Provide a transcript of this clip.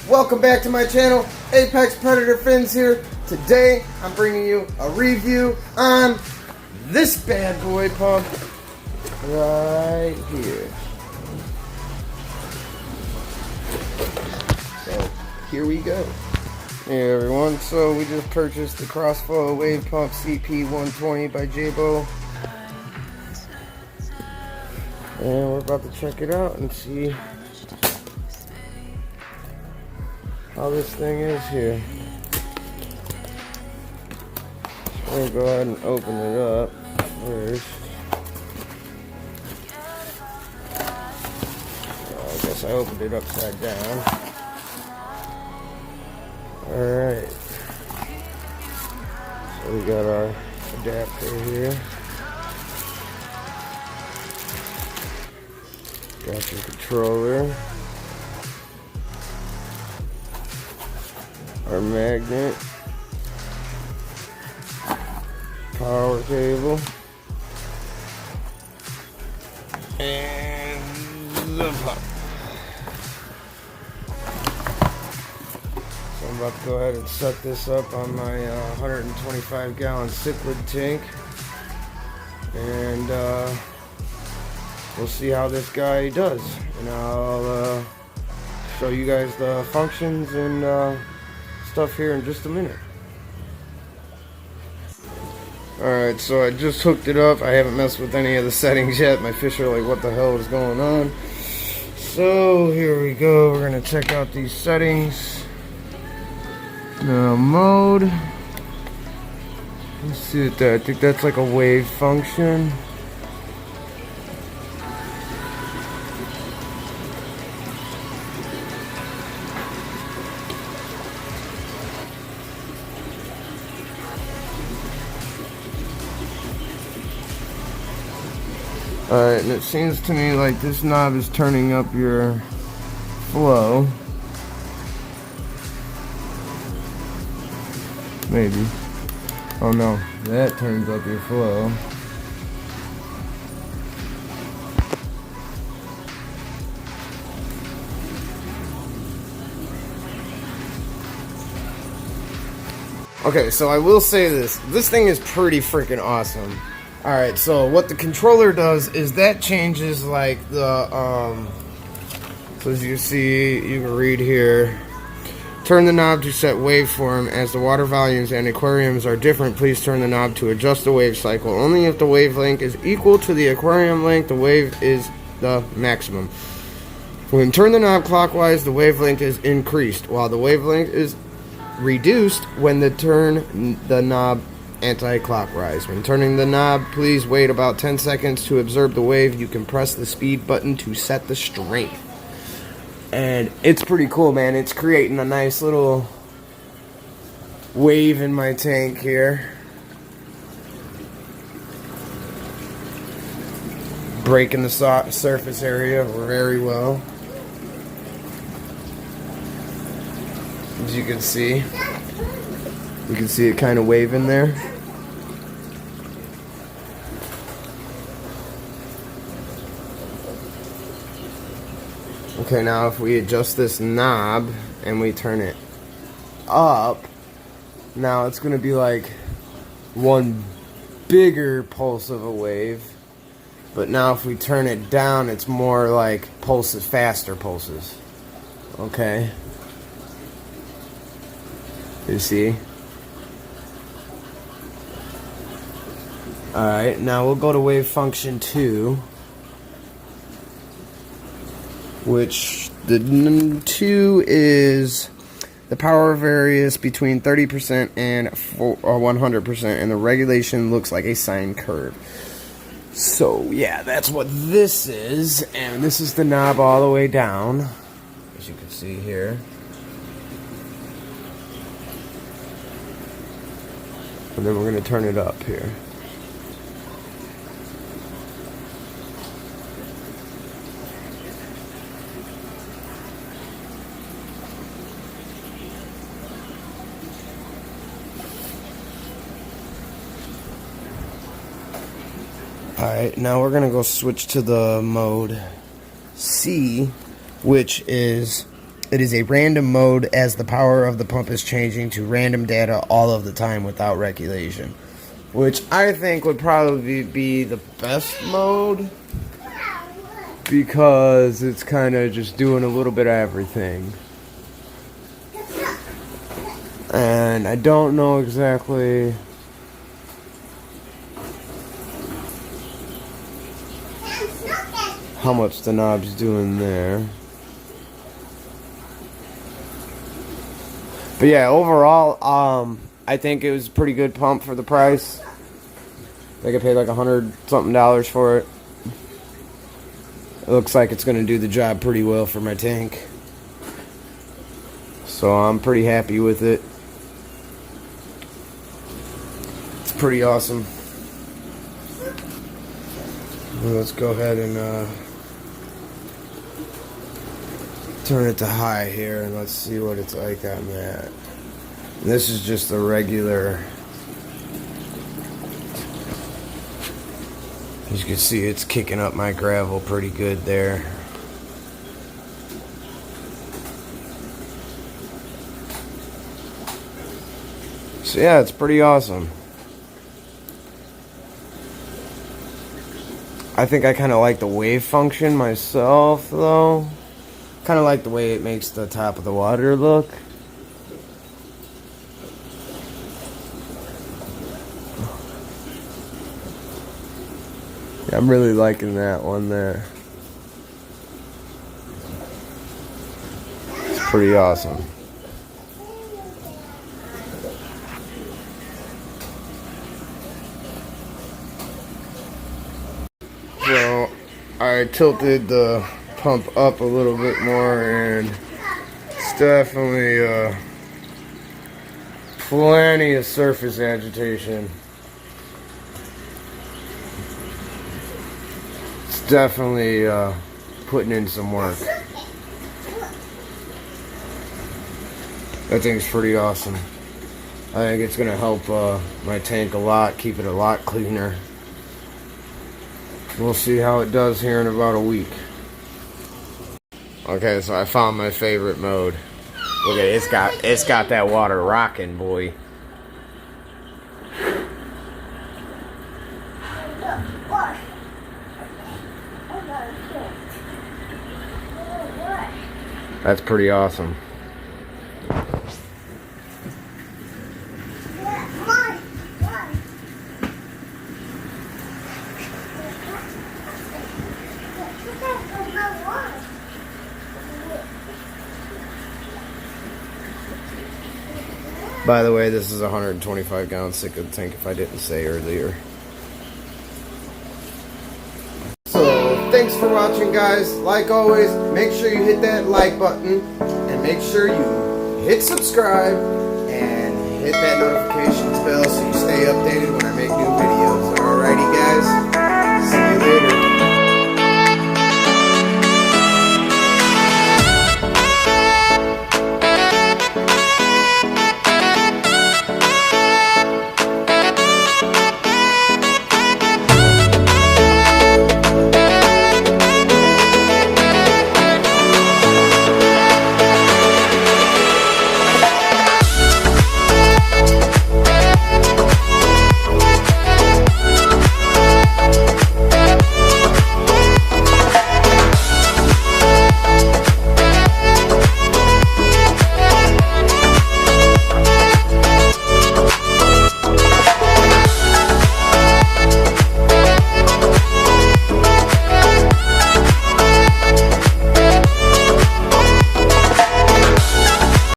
Welcome back to my channel. Apex Predator Fins here. Today I'm bringing you a review on this bad boy pump right here. So here we go. Hey everyone, so we just purchased the Crossflow Wave Pump cp-120 by Jebao. And we're about to check it out and see how this thing is here. I'm gonna go ahead and open it up first. I guess I opened it upside down. Alright. So we got our adapter here. Got your controller. Our magnet. Power cable. And the pump. So I'm about to go ahead and set this up on my 125 gallon cichlid tank. And we'll see how this guy does. And I'll show you guys the functions and stuff here in just a minute. Alright, so I just hooked it up. I haven't messed with any of the settings yet. My fish are like, what the hell is going on? So here we go. We're gonna check out these settings. Now mode. Let's see what that. I think that's like a wave function. Alright, and it seems to me like this knob is turning up your flow. Maybe. Oh no, that turns up your flow. Okay, so I will say this. This thing is pretty freaking awesome. Alright, so what the controller does is that changes like the, so as you see, you can read here, turn the knob to set waveform. As the water volumes and aquariums are different, please turn the knob to adjust the wave cycle. Only if the wavelength is equal to the aquarium length, the wave is the maximum. When turn the knob clockwise, the wavelength is increased, while the wavelength is reduced when turn the knob anti-clockwise. When turning the knob, please wait about 10 seconds to observe the wave. You can press the speed button to set the strength. And it's pretty cool, man. It's creating a nice little wave in my tank here. Breaking the surface area very well. As you can see. You can see it kind of waving there. Okay, now if we adjust this knob and we turn it up, now it's going to be like one bigger pulse of a wave. But now if we turn it down, it's more like pulses, faster pulses. Okay. You see? Alright, now we'll go to wave function 2. Which the 2 is the power varies between 30% and 100%, and the regulation looks like a sine curve. So yeah, that's what this is, and this is the knob all the way down, as you can see here. And then we're going to turn it up here. Alright, now we're going to go switch to the mode C, which is It is a random mode as the power of the pump is changing to random data all of the time without regulation, which I think would probably be the best mode because it's kind of just doing a little bit of everything. And I don't know exactly how much the knob's doing there. But yeah, overall, I think it was a pretty good pump for the price. I think I paid like $100 something for it. It looks like it's going to do the job pretty well for my tank. So I'm pretty happy with it. It's pretty awesome. Let's go ahead and turn it to high here and let's see what it's like on that. This is just the regular. As you can see, it's kicking up my gravel pretty good there. So yeah, it's pretty awesome. I think I kind of like the wave function myself though. Kind of like the way it makes the top of the water look. Yeah, I'm really liking that one there. It's pretty awesome. So I tilted the pump up a little bit more and it's definitely plenty of surface agitation. It's definitely putting in some work. That thing's pretty awesome. I think it's gonna help my tank a lot, keep it a lot cleaner. We'll see how it does here in about a week. Okay, so I found my favorite mode. Look at it, it's got that water rocking, boy. That's pretty awesome. By the way, this is a 125 gallon Sika tank if I didn't say earlier. So, thanks for watching guys. Like always, make sure you hit that like button and make sure you hit subscribe and hit that notifications bell so you stay updated when I make new videos. Alrighty guys?